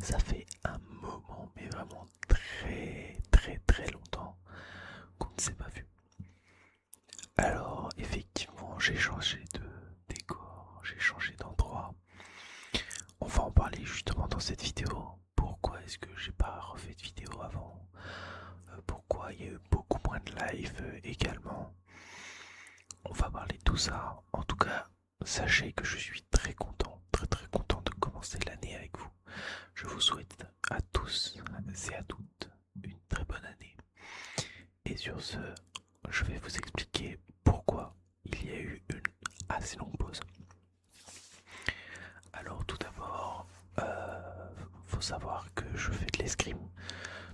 Ça fait un moment, mais vraiment très très très longtemps qu'on ne s'est pas vu. Alors effectivement, j'ai changé de décor, j'ai changé d'endroit. On va en parler justement dans cette vidéo. Pourquoi est-ce que j'ai pas refait de vidéo avant? Pourquoi il y a eu beaucoup moins de live également? On va parler de tout ça. En tout cas, sachez que je suis très content, très très content de commencer l'année avec vous. Je vous souhaite à tous et à toutes une très bonne année. Et sur ce, je vais vous expliquer pourquoi il y a eu une assez longue pause. Alors tout d'abord, faut savoir que je fais de l'escrime.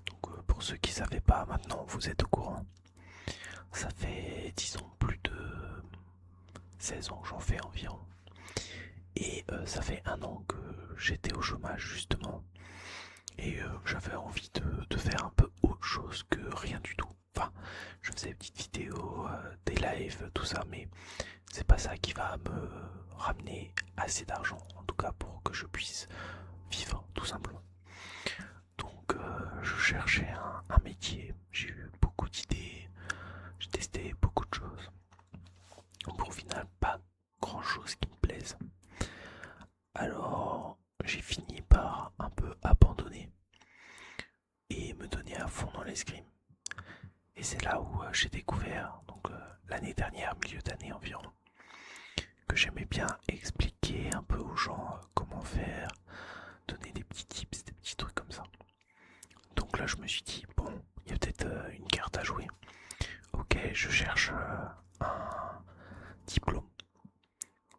Donc pour ceux qui ne savaient pas, maintenant vous êtes au courant. Ça fait disons plus de 16 ans que j'en fais environ. Et ça fait un an que j'étais au chômage justement. Et j'avais envie de faire un peu autre chose que rien du tout. Enfin, je faisais des petites vidéos, des lives, tout ça, mais c'est pas ça qui va me ramener assez d'argent, en tout cas pour que je puisse vivre, tout simplement. Donc je cherchais un métier, j'ai eu beaucoup d'idées, j'ai testé beaucoup de choses. Pour au final, pas grand chose qui me plaise. Alors j'ai fini par un peu abandonner et me donner à fond dans l'escrime. Et c'est là où j'ai découvert, donc l'année dernière, milieu d'année environ, que j'aimais bien expliquer un peu aux gens comment faire, donner des petits tips, des petits trucs comme ça. Donc là je me suis dit, bon, il y a peut-être une carte à jouer. Ok, je cherche un diplôme.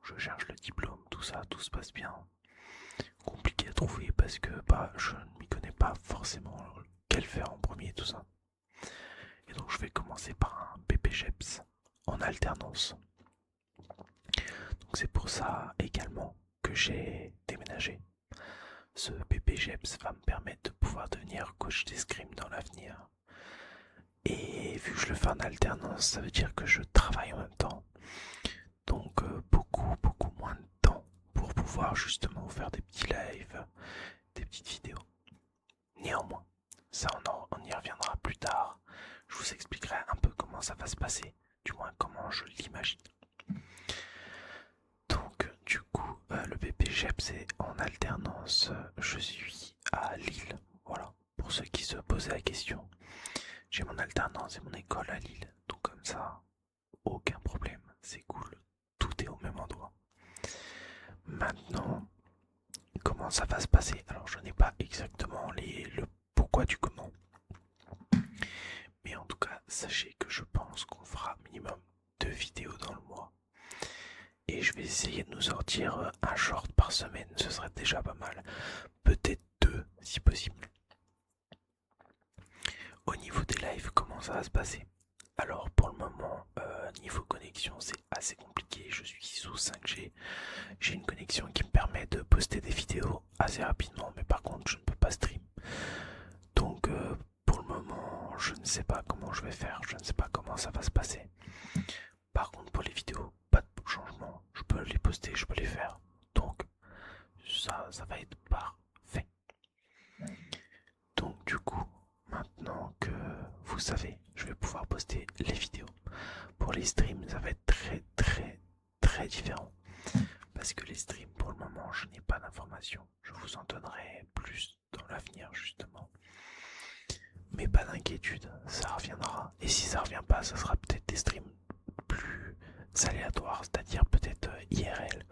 Je cherche le diplôme, tout ça, tout se passe bien. Compliqué à trouver parce que bah, je ne m'y connais pas forcément quel faire en premier, tout ça. Et donc je vais commencer par un BPGEPS en alternance. Donc c'est pour ça également que j'ai déménagé. Ce BPGEPS va me permettre de pouvoir devenir coach d'escrime dans l'avenir. Et vu que je le fais en alternance, ça veut dire que je travaille en même temps. Donc beaucoup moins de temps pour pouvoir justement faire des petits lives, des petites vidéos. Néanmoins, ça on y reviendra plus tard. Je vous expliquerai un peu comment ça va se passer, du moins comment je l'imagine. Donc du coup, le BPGEP c'est en alternance, je suis à Lille, voilà, pour ceux qui se posaient la question. J'ai mon alternance et mon école à Lille, donc comme ça, aucun problème, c'est cool, tout est au même endroit. Maintenant, comment ça va se passer? Alors je n'ai pas exactement le pourquoi du comment, mais en tout cas, sachez que je pense qu'on fera minimum 2 vidéos dans le mois. Et je vais essayer de nous sortir un short par semaine, ce serait déjà pas mal. Peut-être 2 si possible. Au niveau des lives, comment ça va se passer? Alors pour le moment, niveau connexion, c'est assez compliqué. Je suis sous 5G. J'ai une connexion qui me permet de poster des vidéos assez rapidement, mais par contre, je ne peux pas stream. Donc pour le moment, je ne sais pas comment je vais faire. Je ne sais pas comment ça va se passer. Par contre, pour les vidéos, pas de changement. Je peux les poster, je peux les faire. Donc ça va être parfait. Donc du coup, maintenant que vous savez, je vais pouvoir poster les vidéos. Pour les streams, ça va être très très très différent. Parce que les streams, pour le moment, je n'ai pas d'informations. Je vous en donnerai plus dans l'avenir, justement. Mais pas d'inquiétude, ça reviendra. Et si ça revient pas, ça sera peut-être des streams plus aléatoires, c'est-à-dire peut-être IRL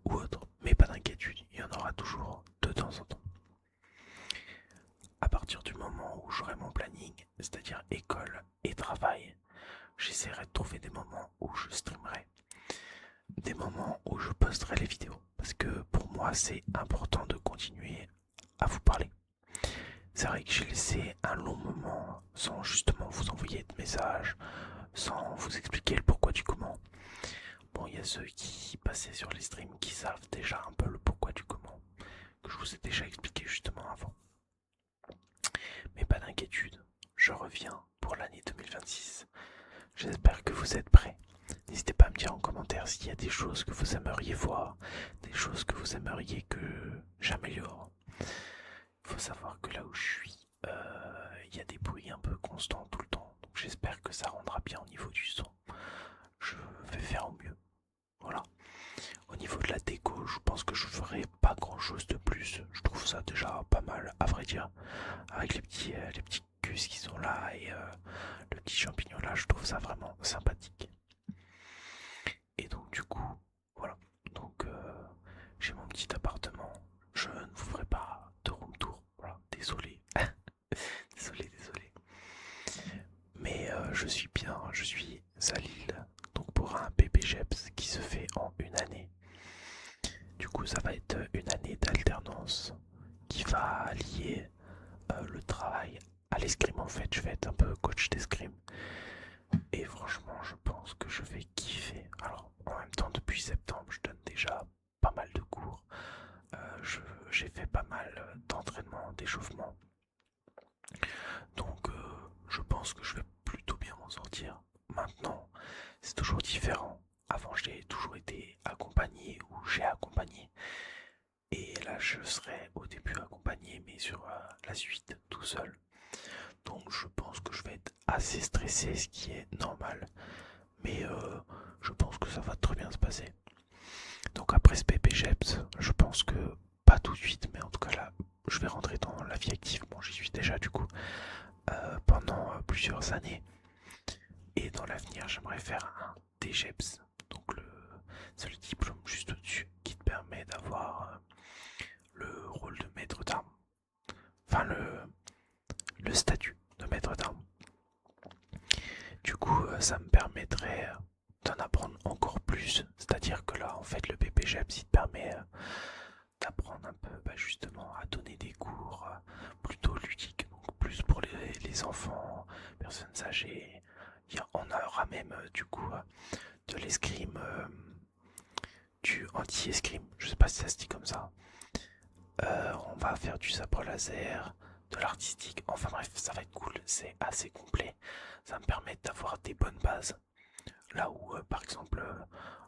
ou autre. Mais pas d'inquiétude, il y en aura toujours de temps en temps. À partir du moment où j'aurai mon planning, c'est-à-dire école et travail, j'essaierai de trouver des moments où je streamerai, des moments où je posterai les vidéos, parce que pour moi c'est important de continuer à vous parler. C'est vrai que j'ai laissé un long moment sans justement vous envoyer de messages, sans vous expliquer le pourquoi du comment. Bon, il y a ceux qui passaient sur les streams qui savent déjà un peu le pourquoi du comment, que je vous ai déjà expliqué justement avant. Mais pas d'inquiétude, je reviens pour l'année 2026. J'espère que vous êtes prêts. N'hésitez pas à me dire en commentaire s'il y a des choses que vous aimeriez voir, des choses que vous aimeriez que j'améliore. Faut savoir que là où je suis, il y a des bruits un peu constants tout le temps. Donc j'espère que ça rendra bien au niveau du son. Je vais faire au mieux. Voilà. Au niveau de la déco, je pense que je ferai pas grand chose de plus. Je trouve ça déjà pas mal, à vrai dire. Avec les petits cus qui sont là et le petit champignon là, je trouve ça vraiment sympathique. Et donc du coup, voilà. Donc j'ai mon petit appartement. Je ne vous ferai pas de room tour. Voilà, désolé. Désolé. Mais je suis bien, je suis à Lille. Donc pour un BPGEPS qui se fait en une année. Du coup, ça va être une année d'alternance qui va lier le travail à l'escrime. En fait, je vais être un peu coach d'escrime. Et franchement, je pense que je vais kiffer. Alors, en même temps, depuis septembre, je donne déjà pas mal de cours. J'ai fait pas mal d'entraînement, d'échauffement. Donc, je pense que je vais plutôt bien m'en sortir. Maintenant, c'est toujours différent. Avant, j'ai toujours été accompagné ou j'ai accompagné. Et là, je serai au début accompagné, mais sur la suite tout seul. Donc, je pense que je vais être assez stressé, ce qui est normal. Mais je pense que ça va très bien se passer. Donc, après ce PPGEPS, je pense que pas tout de suite, mais en tout cas là, je vais rentrer dans la vie active. Bon, j'y suis déjà du coup pendant plusieurs années. Et dans l'avenir, j'aimerais faire un DGEPS. Donc, c'est le diplôme juste au-dessus qui te permet d'avoir le rôle de maître d'armes. Enfin, le statut de maître d'armes. Du coup, ça me permettrait d'en apprendre encore plus. C'est-à-dire que là, en fait, le BPGEPS, il te permet d'apprendre un peu justement à donner des cours plutôt ludiques, donc plus pour les enfants, personnes âgées. On aura même du coup de l'escrime, du anti-escrime, je sais pas si ça se dit comme ça. On va faire du sabre laser, de l'artistique, enfin bref, ça va être cool, c'est assez complet. Ça me permet d'avoir des bonnes bases. Là où, par exemple,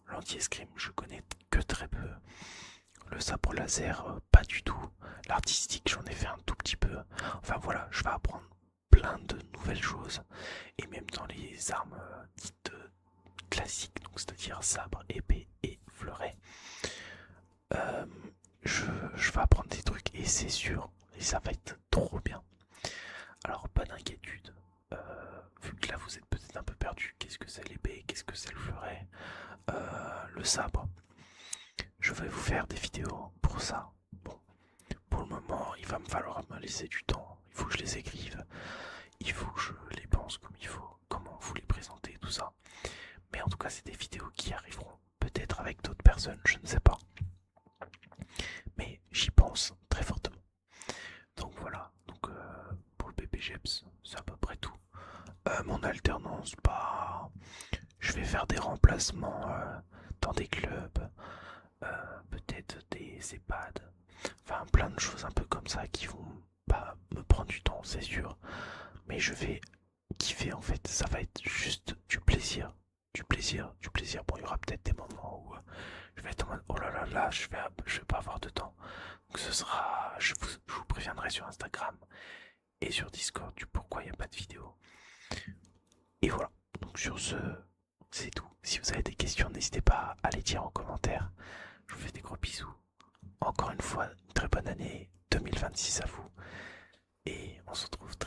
l'anti-escrime, je connais que très peu. Le sabre laser, pas du tout. L'artistique, j'en ai fait un tout petit peu. Enfin voilà, je vais apprendre plein de nouvelles choses. Et même dans les armes dites classiques, donc c'est-à-dire sabre, épée et fleuret, euh, je vais apprendre des trucs et c'est sûr, et ça va être trop bien. Alors pas d'inquiétude, vu que là vous êtes peut-être un peu perdu, qu'est-ce que c'est l'épée, qu'est-ce que c'est le fleuret, le sabre. Je vais vous faire des vidéos pour ça. Bon, pour le moment, il va me falloir me laisser du temps. Il faut que je les écrive, il faut que je les pense comme il faut, comment vous les présenter, tout ça. Mais en tout cas, c'est des vidéos qui arriveront peut-être avec d'autres personnes, je ne sais pas. Mais j'y pense très fortement. Donc voilà, donc pour le BPGEPS, c'est à peu près tout. Mon alternance, bah, je vais faire des remplacements dans des clubs, peut-être des EHPAD, enfin plein de choses un peu comme ça qui vont me prendre du temps, c'est sûr. Mais je vais kiffer en fait, ça va être juste du plaisir. Du plaisir, du plaisir. Bon, il y aura peut-être des moments où je vais être en mode oh là là là, je vais pas avoir de temps. Donc ce sera, je vous préviendrai sur Instagram et sur Discord du pourquoi il n'y a pas de vidéo. Et voilà, donc sur ce, c'est tout. Si vous avez des questions, n'hésitez pas à les dire en commentaire. Je vous fais des gros bisous. Encore une fois, une très bonne année 2026 à vous. Et on se retrouve très